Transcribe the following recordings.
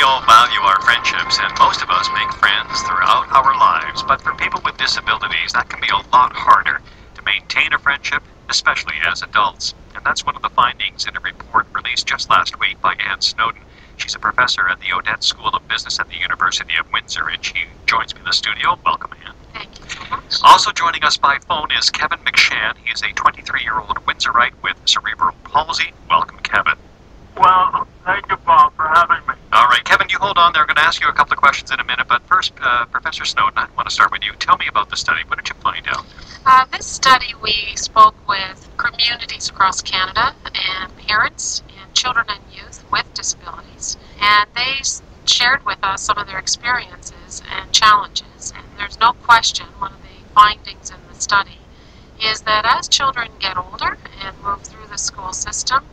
We all value our friendships, and most of us make friends throughout our lives. But for people with disabilities, that can be a lot harder to maintain a friendship, especially as adults. And that's one of the findings in a report released just last week by Snowdon. She's a professor at the Odette School of Business at the University of Windsor, and she joins me in the studio. Welcome, Anne. Thank you so much. Also joining us by phone is Kevin McShann. He is a 23-year-old Windsorite with cerebral palsy. Welcome, Kevin. Well, thank you, Bob, for having me. All right, Kevin, you hold on there. I'm going to ask you a couple of questions in a minute, but first, Professor Snowdon, I want to start with you. Tell me about the study. What did you find out? This study, we spoke with communities across Canada and parents and children and youth with disabilities, and they shared with us some of their experiences and challenges. And there's no question, one of the findings in the study is that as children get older and move through the school system,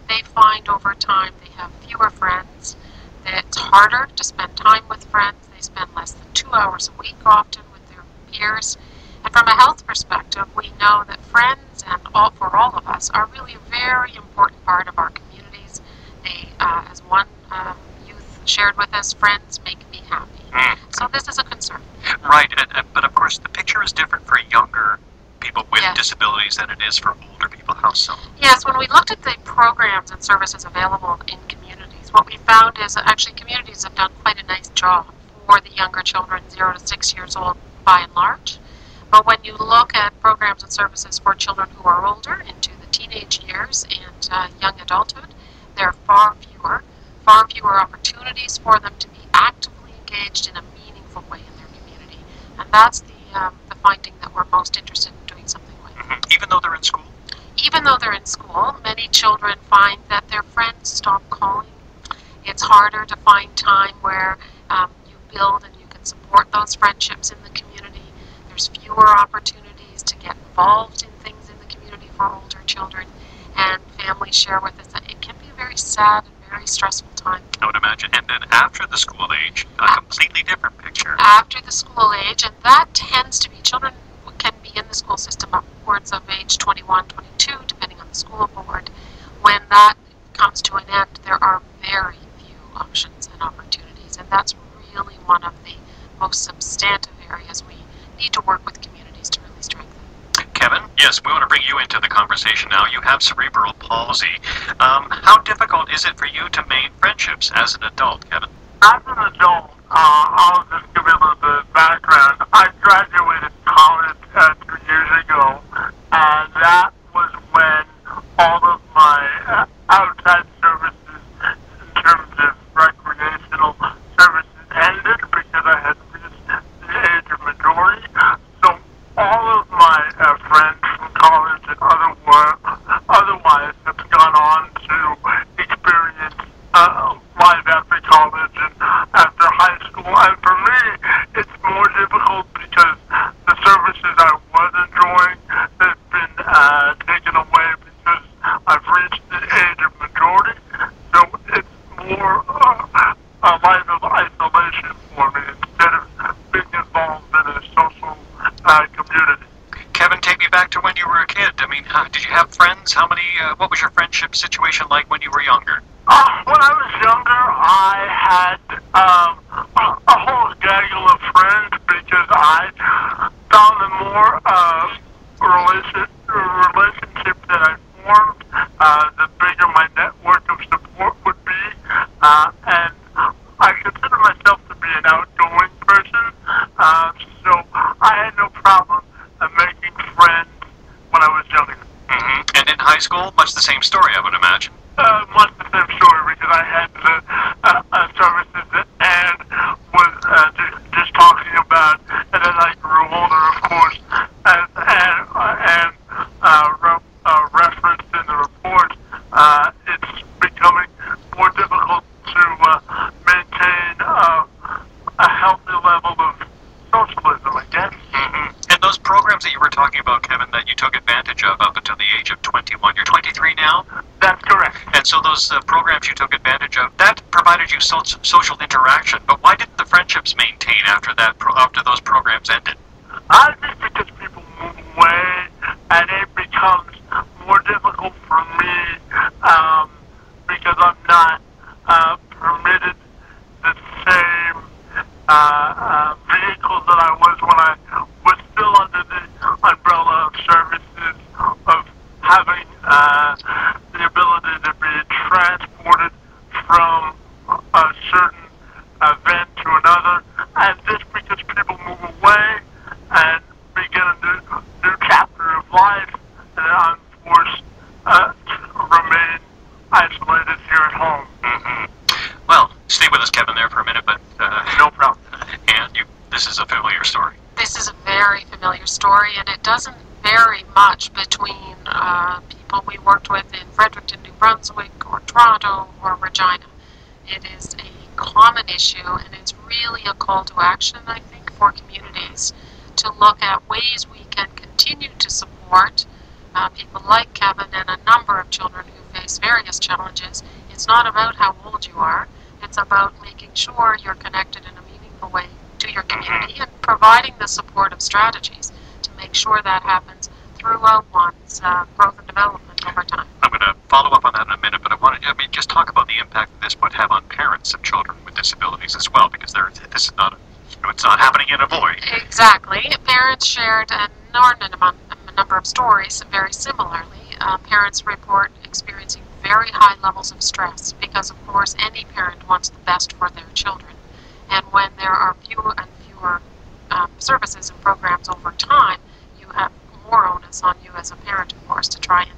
they find over time they have fewer friends, that it's harder to spend time with friends. They spend less than 2 hours a week often with their peers. And from a health perspective, we know that friends, and for all of us, are really a very important part of our communities. They, as one youth shared with us, friends make me happy. So this is a concern. Right, but of course the picture is different for younger people with disabilities than it is for older people. How so? Yes, when we looked at the programs and services available in communities, what we found is that actually communities have done quite a nice job for the younger children, 0 to 6 years old by and large. But when you look at programs and services for children who are older, into the teenage years and young adulthood, there are far fewer opportunities for them to be actively engaged in a meaningful way in their community. And that's the finding that we're most interested in doing something with. Even though they're in school? Even though they're in school, many children find that their friends stop calling. It's harder to find time where you build and you can support those friendships in the community. There's fewer opportunities to get involved in things in the community for older children, and families share with us that it can be a very sad and very stressful time. I would imagine. And then after the school age, a completely different picture. After the school age, and that tends to be, children can be in the school system upwards of age 21, 22, depending on the school board. When that comes to an end, there are very few options and opportunities, and that's really one of the most substantive areas we need to work with communities to really strengthen. Kevin, yes, we want to bring you into the conversation now. You have cerebral palsy. How difficult is it for you to maintain friendships as an adult, Kevin? As an adult, I'll just give you a little bit of background. I graduated college 2 years ago, and that was when all of my outside services in terms of recreational services ended because I had reached the age of majority. So all of my friends from college and otherwise have gone on to experience life after college and after high school. And for me, it's more difficult because the services I was enjoying have been taken away because I've reached the age of majority. So it's more a life of isolation for me instead of being involved in a social community. Kevin, take me back to when you were a kid. I mean, did you have friends? What was your friendship situation like when you were younger? When I was younger, I had a whole gaggle of friends because I found the more relationship that I formed, the bigger my network of support would be. And I consider myself to be an outgoing person, so I had no problem making friends when I was younger. And in high school, much the same story, I would imagine. Much the same story because I had the services that Anne was just talking about, and as I grew older, of course, as Anne referenced in the report, it's becoming more difficult to maintain a healthy level of socialism, I guess. And those programs that you were talking about, Kevin, that you took advantage of up until the age of 21, you're 23 now? That's correct. And so those programs you took advantage of, that provided you social interaction, but why didn't the friendships maintain after those programs ended? I think because people move away, and it becomes more difficult for me because I'm not permitted the Stay with us, Kevin, there for a minute, but No problem. and this is a familiar story. This is a very familiar story, and it doesn't vary much between people we worked with in Fredericton, New Brunswick, or Toronto, or Regina. It is a common issue, and it's really a call to action, I think, for communities to look at ways we can continue to support people like Kevin and a number of children who face various challenges. It's not about how old you are. It's about making sure you're connected in a meaningful way to your community and providing the supportive strategies to make sure that happens throughout one's growth and development over time. I'm going to follow up on that in a minute, but I want to just talk about the impact that this would have on parents of children with disabilities as well, because this is not it's not happening in a void. Exactly. Parents shared an inordinate number of stories very similarly. Parents report experiencing very high levels of stress because, of course, any parent wants the best for their children. And when there are fewer and fewer services and programs over time, you have more onus on you as a parent, of course, to try and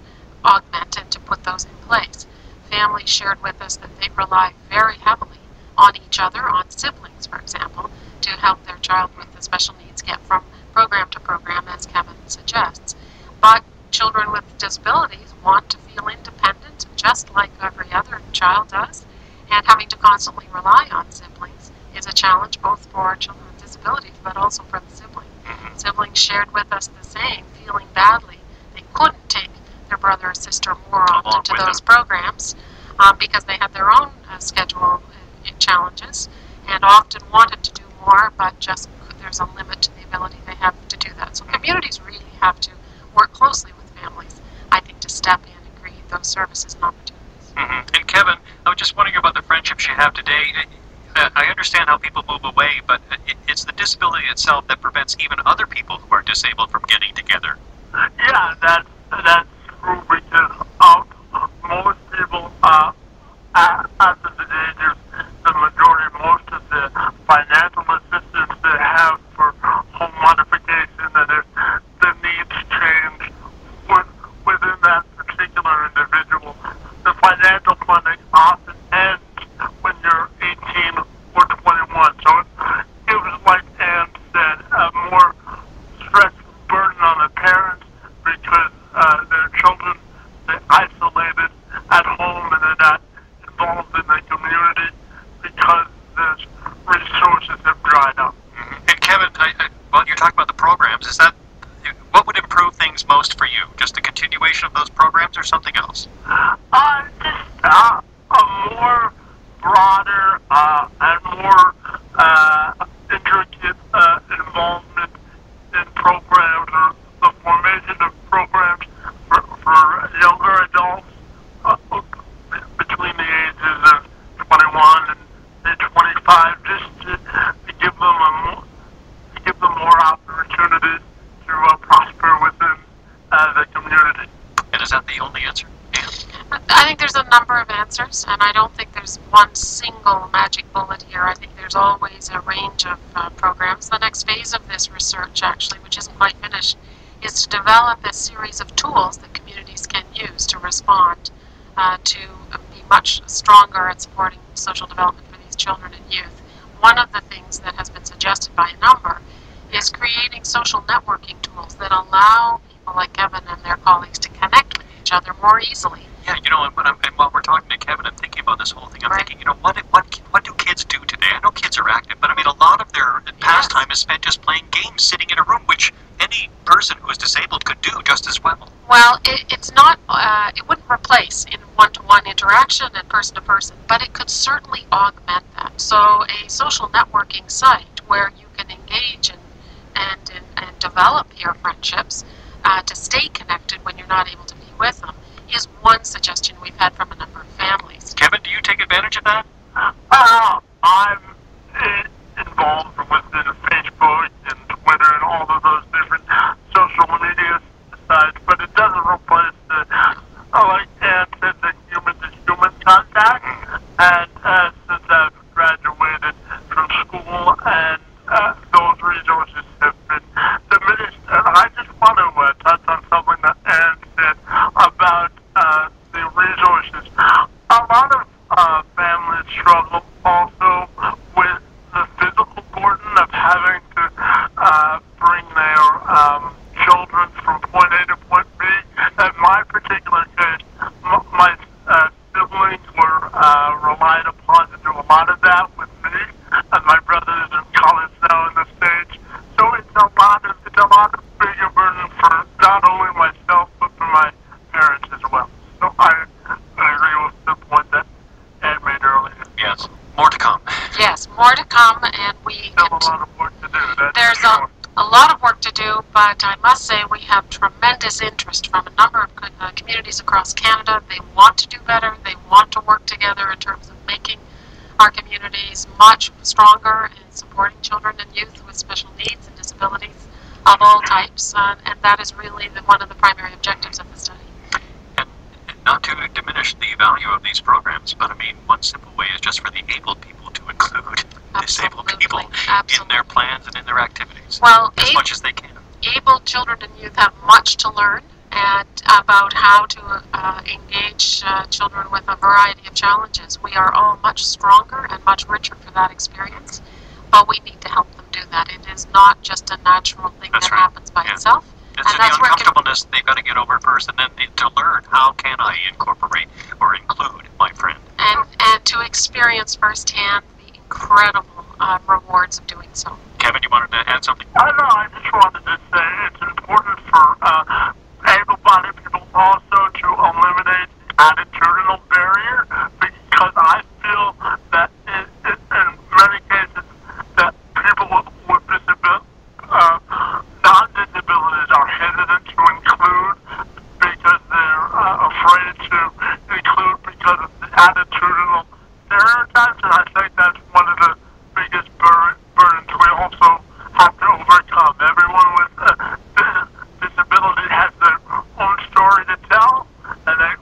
augment and to put those in place. Families shared with us that they rely very heavily on each other, on siblings, for example, to help their child with the special needs get from program to program, as Kevin suggests. But children with disabilities want to feel independent, just like every other child does, and having to constantly rely on siblings is a challenge both for children with disabilities, but also for the sibling. Siblings shared with us the same, feeling badly they couldn't take their brother or sister more often to those programs because they had their own schedule challenges and often wanted to do more, but just there's a limit to the ability they have to do that. So communities really have to work closely with families, I think, to step in and create those services and opportunities. And Kevin, I was just wondering about the friendships you have today. I understand how people move away, but it's the disability itself that prevents even other people who are disabled from getting together. Yeah, that's true, because most people after the age of the majority, most of the financial assistance they have for home modification, and if the needs change within that particular individual, the financial funding often ends when you're 18 or 21. So it was, like Anne said, a more stressful burden on the parents because their children, they're isolated at home and they're not involved in the community because the resources have dried up. And Kevin, well, you're talking about the programs. Is that what would improve things most for you? Just the continuation of those programs, or something else? Just a more broader and more intricate involvement in programs, or the formation of programs for younger adults between the ages of 21 and 25, just to give them more opportunities to prosper within the community. And is that the only answer? I think there's a number of answers, and I don't think there's one single magic bullet here. I think there's always a range of programs. The next phase of this research, actually, which isn't quite finished, is to develop a series of tools that communities can use to respond to be much stronger at supporting social development for these children and youth. One of the things that has been suggested by a number is creating social networking tools that allow people like Kevin and their colleagues to connect with each other more easily. Yeah, and while we're talking to Kevin, I'm thinking about this whole thing. I'm thinking, what do kids do today? I know kids are active, but I mean, a lot of their pastime is spent just playing games, sitting in a room, which any person who is disabled could do just as well. Well, it's not, it wouldn't replace in one-to-one interaction and person-to-person, but it could certainly augment that. So a social networking site where you can engage and develop your friendships to stay connected when you're not able to be with them is one suggestion we've had from a number of families. Kevin, do you take advantage of that? I'm involved within Facebook and Twitter and all of those different social media sites, but it doesn't replace like Anne said, the human-to-human contact. And since I've graduated from school and those resources have been diminished, and I just want to touch on something that Anne said about the resources. A lot of families struggle also with the physical burden of having to bring their children from point A to point B. In my particular case, my siblings were relied upon to do a lot of that with me, and my brother is in college now in the States. So it's a lot of bigger burden for not only myself but for my parents as well. So I agree with the point that Ed made earlier. Yes, more to come. Yes, more to come, and we Still a lot of work to do. there's a lot of work to do, but I must say we have tremendous interest from a number of communities across Canada. They want to do better. They want to work together in terms of making our communities much stronger in supporting children and youth with special needs and disabilities of all types, and that is really one of the primary objectives of the study. And not to diminish the value of these programs, but I mean, one simple way is just for the able people to include disabled people in their plans and in their activities, well, as much as they can. Able children and youth have much to learn and about how to engage children with a variety of challenges. We are all much stronger and much richer for that experience, but we need to help them do that. It is not just a natural thing that happens by itself. It's the uncomfortableness they've got to get over first, and then to learn how can I incorporate or include my friend. And to experience firsthand the incredible rewards of doing so. Kevin, you wanted to add something? I just wanted to say it's important for able-bodied people also to eliminate the attitudinal barrier, because I feel that in many cases that people with non-disabilities are hesitant to include because they're afraid to include because of the attitudinal stereotypes, and I think that's one of the biggest burdens we also have to overcome. Everyone with disability has their own story to tell, and they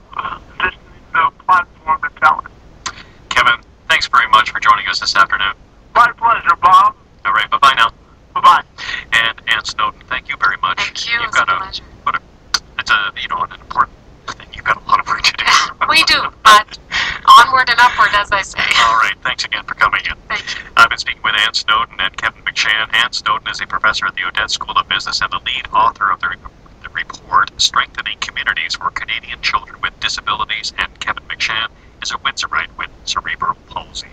just need the platform to tell it. Kevin, thanks very much for joining us this afternoon. My pleasure, Bob. All right, bye-bye now. Bye-bye. And Ann Snowdon, thank you very much. Thank you. You've got it's an important thing. You've got a lot of work to do. We do, but onward and upward, as I say. All right, thanks again for coming in. Thank you. I've been speaking with Ann Snowdon and Kevin McShan. Ann Snowdon is a professor at the Odette School of Business and the lead author of the report, Strengthening Communities for Canadian Children with Disabilities, and Kevin McShan is a Windsorite with cerebral palsy.